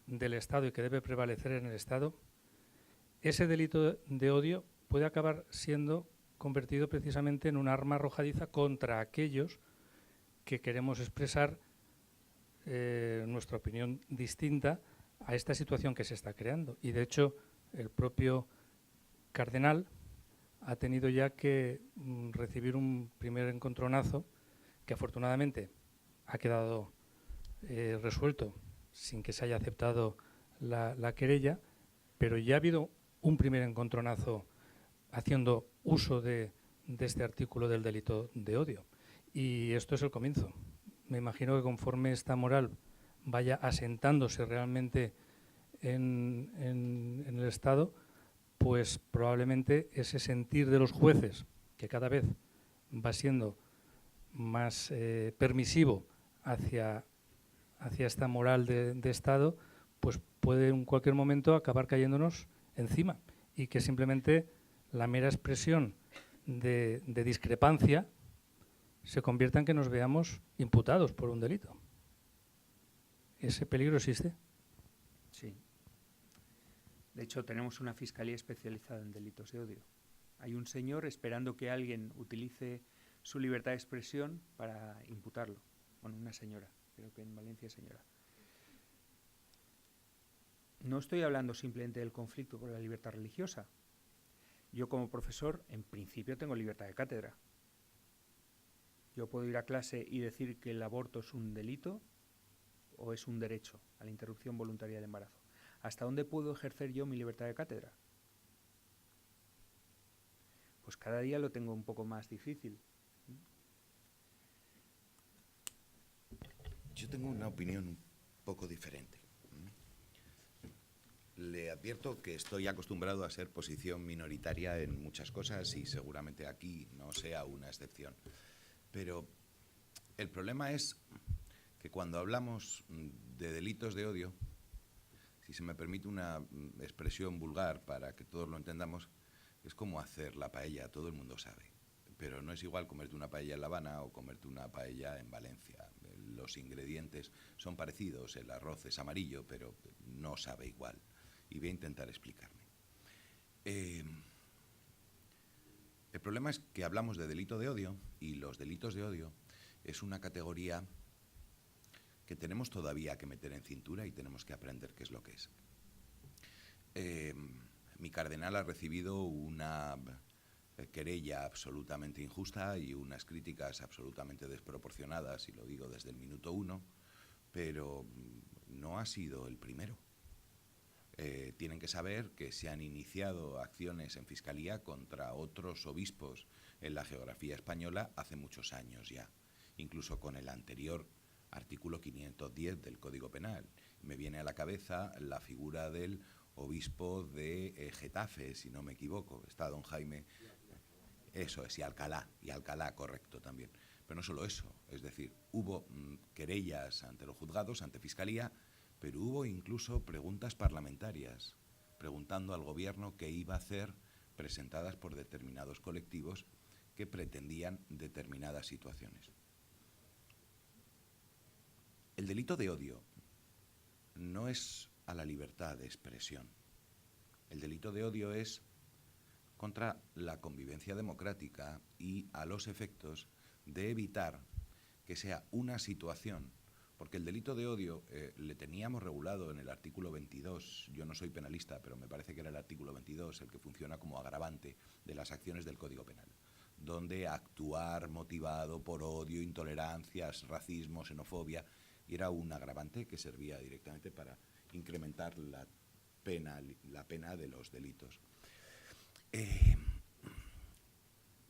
del Estado y que debe prevalecer en el Estado, ese delito de odio puede acabar siendo convertido precisamente en un arma arrojadiza contra aquellos que queremos expresar nuestra opinión distinta a esta situación que se está creando. Y de hecho, el propio cardenal ha tenido ya que recibir un primer encontronazo que afortunadamente ha quedado resuelto sin que se haya aceptado la querella, pero ya ha habido un primer encontronazo haciendo uso de este artículo del delito de odio. Y esto es el comienzo. Me imagino que conforme esta moral vaya asentándose realmente en el Estado, pues probablemente ese sentir de los jueces, que cada vez va siendo más permisivo hacia esta moral de Estado, pues puede en cualquier momento acabar cayéndonos encima, y que simplemente la mera expresión de discrepancia se convierta en que nos veamos imputados por un delito. ¿Ese peligro existe? Sí. De hecho, tenemos una fiscalía especializada en delitos de odio. Hay un señor esperando que alguien utilice su libertad de expresión para imputarlo. Bueno, una señora, creo que en Valencia es señora. No estoy hablando simplemente del conflicto por la libertad religiosa. Yo como profesor, en principio, tengo libertad de cátedra. Yo puedo ir a clase y decir que el aborto es un delito o es un derecho a la interrupción voluntaria del embarazo. ¿Hasta dónde puedo ejercer yo mi libertad de cátedra? Pues cada día lo tengo un poco más difícil. Yo tengo una opinión un poco diferente. Le advierto que estoy acostumbrado a ser posición minoritaria en muchas cosas y seguramente aquí no sea una excepción. Pero el problema es que cuando hablamos de delitos de odio, si se me permite una expresión vulgar para que todos lo entendamos, es como hacer la paella, todo el mundo sabe. Pero no es igual comerte una paella en La Habana o comerte una paella en Valencia. Los ingredientes son parecidos, el arroz es amarillo, pero no sabe igual. Y voy a intentar explicarme. El problema es que hablamos de delito de odio y los delitos de odio es una categoría que tenemos todavía que meter en cintura y tenemos que aprender qué es lo que es. Mi cardenal ha recibido una querella absolutamente injusta y unas críticas absolutamente desproporcionadas, y lo digo desde el minuto 1, pero no ha sido el primero. Tienen que saber que se han iniciado acciones en fiscalía contra otros obispos en la geografía española hace muchos años ya, incluso con el anterior artículo 510 del Código Penal. Me viene a la cabeza la figura del obispo de Getafe, si no me equivoco. Está don Jaime. Eso es, y Alcalá, correcto también. Pero no solo eso, es decir, hubo querellas ante los juzgados, ante Fiscalía, pero hubo incluso preguntas parlamentarias, preguntando al gobierno qué iba a hacer, presentadas por determinados colectivos que pretendían determinadas situaciones. El delito de odio no es a la libertad de expresión. El delito de odio es contra la convivencia democrática y a los efectos de evitar que sea una situación, porque el delito de odio le teníamos regulado en el artículo 22, yo no soy penalista, pero me parece que era el artículo 22 el que funciona como agravante de las acciones del Código Penal, donde actuar motivado por odio, intolerancias, racismo, xenofobia, y era un agravante que servía directamente para incrementar la pena de los delitos.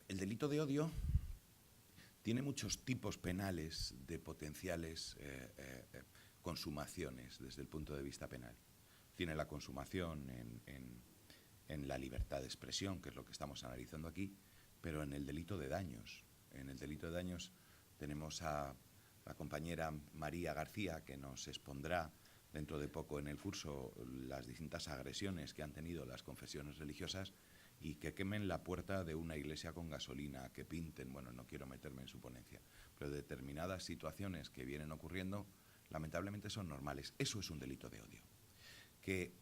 El delito de odio tiene muchos tipos penales de potenciales consumaciones desde el punto de vista penal. Tiene la consumación en la libertad de expresión, que es lo que estamos analizando aquí, pero en el delito de daños. En el delito de daños tenemos a la compañera María García, que nos expondrá dentro de poco en el curso las distintas agresiones que han tenido las confesiones religiosas, y que quemen la puerta de una iglesia con gasolina, que pinten, bueno, no quiero meterme en su ponencia, pero determinadas situaciones que vienen ocurriendo, lamentablemente son normales. Eso es un delito de odio. Que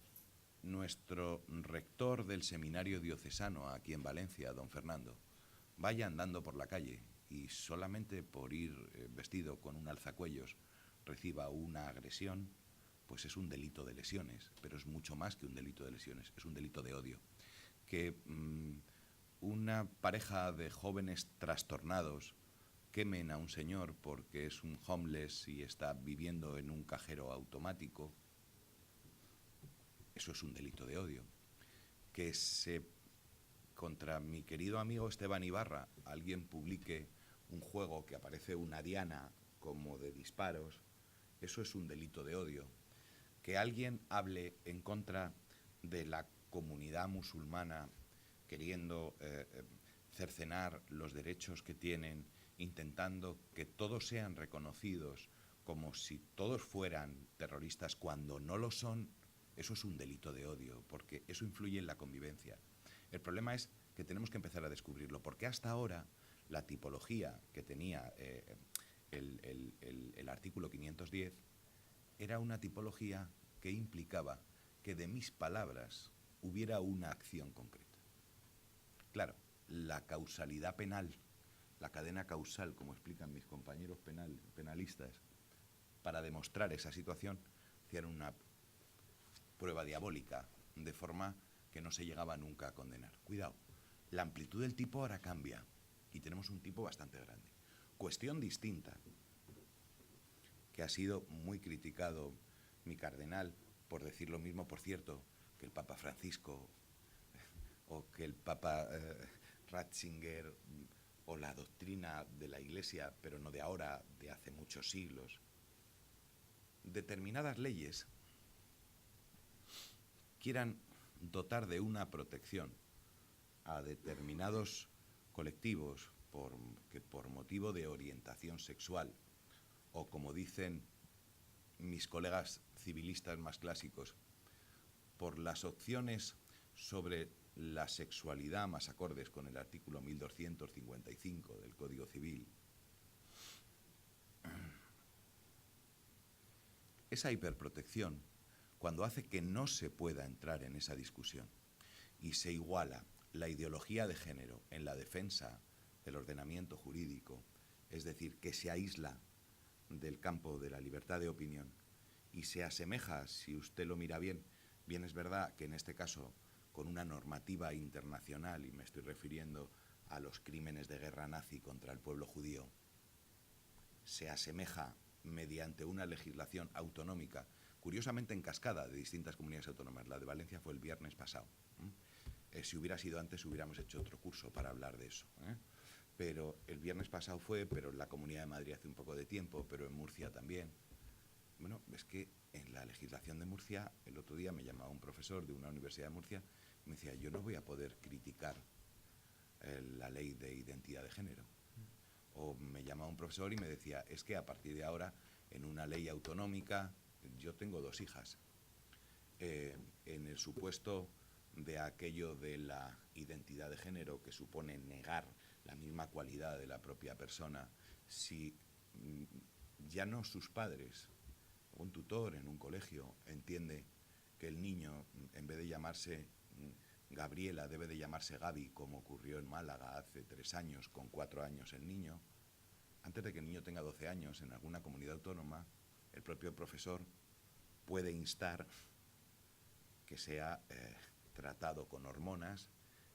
nuestro rector del seminario diocesano aquí en Valencia, don Fernando, vaya andando por la calle y solamente por ir vestido con un alzacuellos reciba una agresión, pues es un delito de lesiones, pero es mucho más que un delito de lesiones, es un delito de odio. Que una pareja de jóvenes trastornados quemen a un señor porque es un homeless y está viviendo en un cajero automático, eso es un delito de odio. Que contra mi querido amigo Esteban Ibarra alguien publique un juego que aparece una diana como de disparos, eso es un delito de odio. Que alguien hable en contra de la comunidad musulmana queriendo cercenar los derechos que tienen, intentando que todos sean reconocidos como si todos fueran terroristas cuando no lo son, eso es un delito de odio, porque eso influye en la convivencia. El problema es que tenemos que empezar a descubrirlo, porque hasta ahora la tipología que tenía el artículo 510 era una tipología que implicaba que de mis palabras hubiera una acción concreta. Claro, la causalidad penal, la cadena causal, como explican mis compañeros penalistas, para demostrar esa situación, hicieron una prueba diabólica, de forma que no se llegaba nunca a condenar. Cuidado, la amplitud del tipo ahora cambia y tenemos un tipo bastante grande. Cuestión distinta, que ha sido muy criticado mi cardenal por decir lo mismo, por cierto, que el Papa Francisco o que el Papa Ratzinger o la doctrina de la Iglesia, pero no de ahora, de hace muchos siglos. Determinadas leyes quieran dotar de una protección a determinados colectivos que por motivo de orientación sexual o, como dicen mis colegas civilistas más clásicos, por las opciones sobre la sexualidad más acordes con el artículo 1255 del Código Civil, esa hiperprotección, cuando hace que no se pueda entrar en esa discusión y se iguala la ideología de género en la defensa del ordenamiento jurídico, es decir, que se aísla del campo de la libertad de opinión y se asemeja, si usted lo mira bien, bien es verdad que en este caso con una normativa internacional, y me estoy refiriendo a los crímenes de guerra nazi contra el pueblo judío, se asemeja mediante una legislación autonómica, curiosamente en cascada de distintas comunidades autónomas. La de Valencia fue el viernes pasado. Si hubiera sido antes, hubiéramos hecho otro curso para hablar de eso. Pero el viernes pasado fue, pero en la Comunidad de Madrid hace un poco de tiempo, pero en Murcia también. Bueno, es que en la legislación de Murcia, el otro día me llamaba un profesor de una universidad de Murcia y me decía, yo no voy a poder criticar la ley de identidad de género. O me llamaba un profesor y me decía, es que a partir de ahora, en una ley autonómica, yo tengo 2 hijas. En el supuesto de aquello de la identidad de género, que supone negar la misma cualidad de la propia persona, si ya no sus padres, un tutor en un colegio entiende que el niño, en vez de llamarse Gabriela, debe de llamarse Gaby, como ocurrió en Málaga hace 3 años, con 4 años el niño, antes de que el niño tenga 12 años, en alguna comunidad autónoma, el propio profesor puede instar que sea tratado con hormonas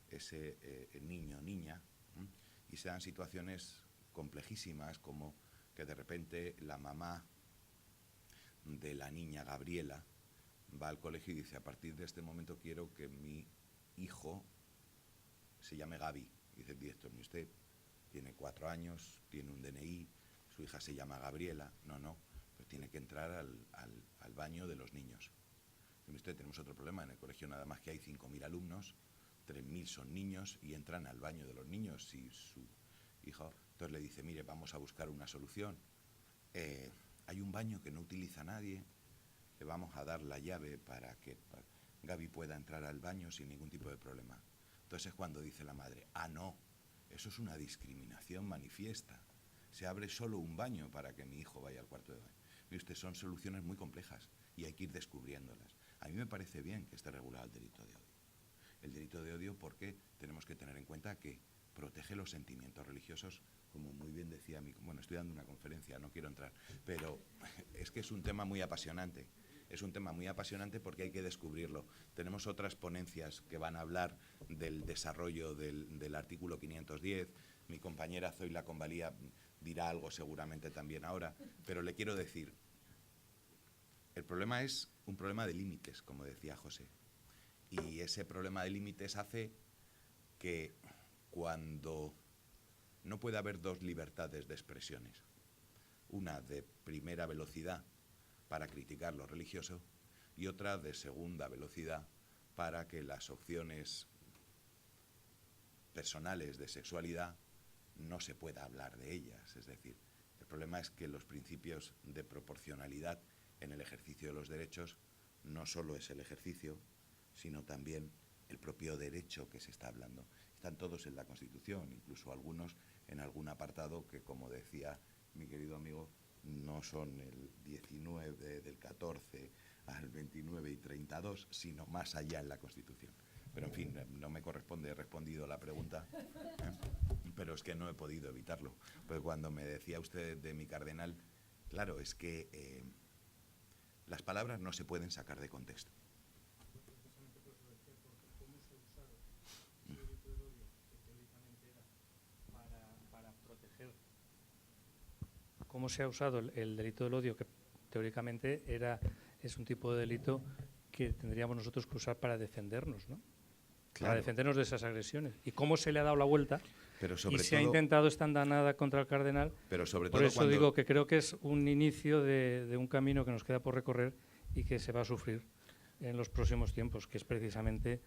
ese niño o niña, y se dan situaciones complejísimas, como que de repente la mamá de la niña Gabriela va al colegio y dice, a partir de este momento quiero que mi hijo se llame Gaby. Y dice el director, usted tiene 4 años, tiene un DNI, su hija se llama Gabriela. No, pues tiene que entrar al baño de los niños. Y usted, tenemos otro problema, en el colegio nada más que hay 5.000 alumnos, 3.000 son niños y entran al baño de los niños. Si su hijo, entonces le dice, mire, vamos a buscar una solución. Hay un baño que no utiliza nadie, le vamos a dar la llave para que Gaby pueda entrar al baño sin ningún tipo de problema. Entonces es cuando dice la madre, no, eso es una discriminación manifiesta. Se abre solo un baño para que mi hijo vaya al cuarto de baño. Y usted, son soluciones muy complejas y hay que ir descubriéndolas. A mí me parece bien que esté regulado el delito de odio. El delito de odio, porque tenemos que tener en cuenta que protege los sentimientos religiosos, como muy bien decía bueno, estoy dando una conferencia, no quiero entrar, pero es que es un tema muy apasionante. Es un tema muy apasionante porque hay que descubrirlo. Tenemos otras ponencias que van a hablar del desarrollo del artículo 510. Mi compañera Zoila Convalía dirá algo seguramente también ahora, pero le quiero decir, el problema es un problema de límites, como decía José. Y ese problema de límites hace que cuando no puede haber dos libertades de expresiones, una de primera velocidad para criticar lo religioso y otra de segunda velocidad para que las opciones personales de sexualidad no se pueda hablar de ellas. Es decir, el problema es que los principios de proporcionalidad en el ejercicio de los derechos no solo es el ejercicio, sino también el propio derecho que se está hablando. Están todos en la Constitución, incluso algunos en algún apartado que, como decía mi querido amigo, no son el 19 del 14 al 29 y 32, sino más allá en la Constitución. Pero, en fin, no me corresponde, he respondido a la pregunta, pero es que no he podido evitarlo. Porque cuando me decía usted de mi cardenal, claro, es que las palabras no se pueden sacar de contexto. ¿Cómo se ha usado el delito del odio, que teóricamente es un tipo de delito que tendríamos nosotros que usar para defendernos, ¿no? Claro. Para defendernos de esas agresiones? ¿Y cómo se le ha dado la vuelta? Pero sobre se ha intentado esta andanada contra el cardenal. Pero sobre por todo eso digo que creo que es un inicio de un camino que nos queda por recorrer y que se va a sufrir en los próximos tiempos, que es precisamente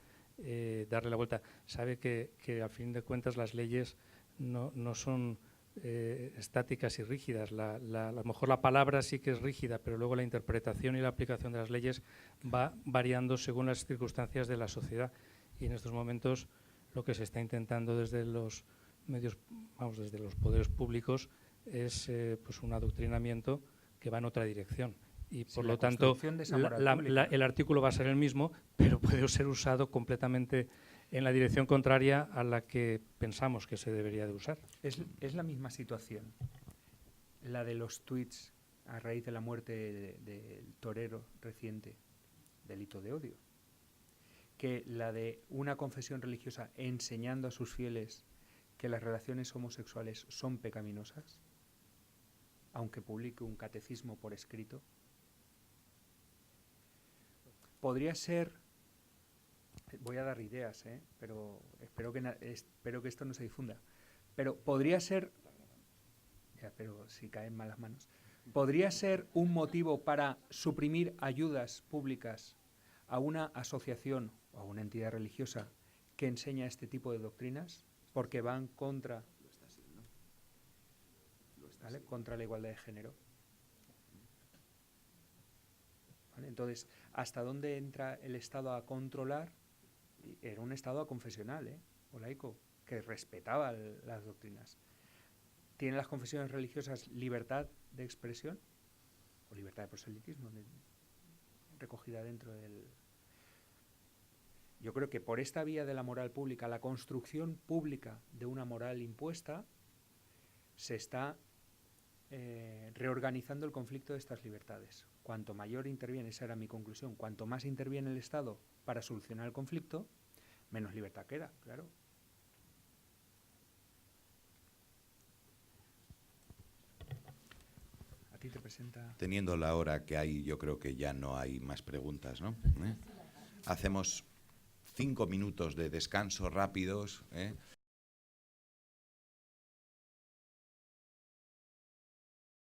darle la vuelta. Sabe que al fin de cuentas las leyes no son estáticas y rígidas. A lo mejor la palabra sí que es rígida, pero luego la interpretación y la aplicación de las leyes va variando según las circunstancias de la sociedad. Y en estos momentos lo que se está intentando desde los medios, desde los poderes públicos, es pues un adoctrinamiento que va en otra dirección. Y por lo tanto, el artículo va a ser el mismo, pero puede ser usado completamente en la dirección contraria a la que pensamos que se debería de usar. Es la misma situación, la de los tuits a raíz de la muerte del torero reciente, delito de odio, que la de una confesión religiosa enseñando a sus fieles que las relaciones homosexuales son pecaminosas, aunque publique un catecismo por escrito. Podría ser, voy a dar ideas, pero espero que esto no se difunda, pero podría ser, pero si cae en malas manos, podría ser un motivo para suprimir ayudas públicas a una asociación o a una entidad religiosa que enseña este tipo de doctrinas, porque van contra, ¿vale?, contra la igualdad de género. ¿Vale? Entonces, ¿hasta dónde entra el Estado a controlar? Era un Estado confesional, o laico, que respetaba las doctrinas. ¿Tienen las confesiones religiosas libertad de expresión? ¿O libertad de proselitismo? Recogida dentro del... Yo creo que por esta vía de la moral pública, la construcción pública de una moral impuesta, se está reorganizando el conflicto de estas libertades. Cuanto mayor interviene, esa era mi conclusión, cuanto más interviene el Estado para solucionar el conflicto, menos libertad queda, claro. A ti te presenta... Teniendo la hora que hay, yo creo que ya no hay más preguntas, ¿no? Hacemos 5 minutos de descanso rápidos,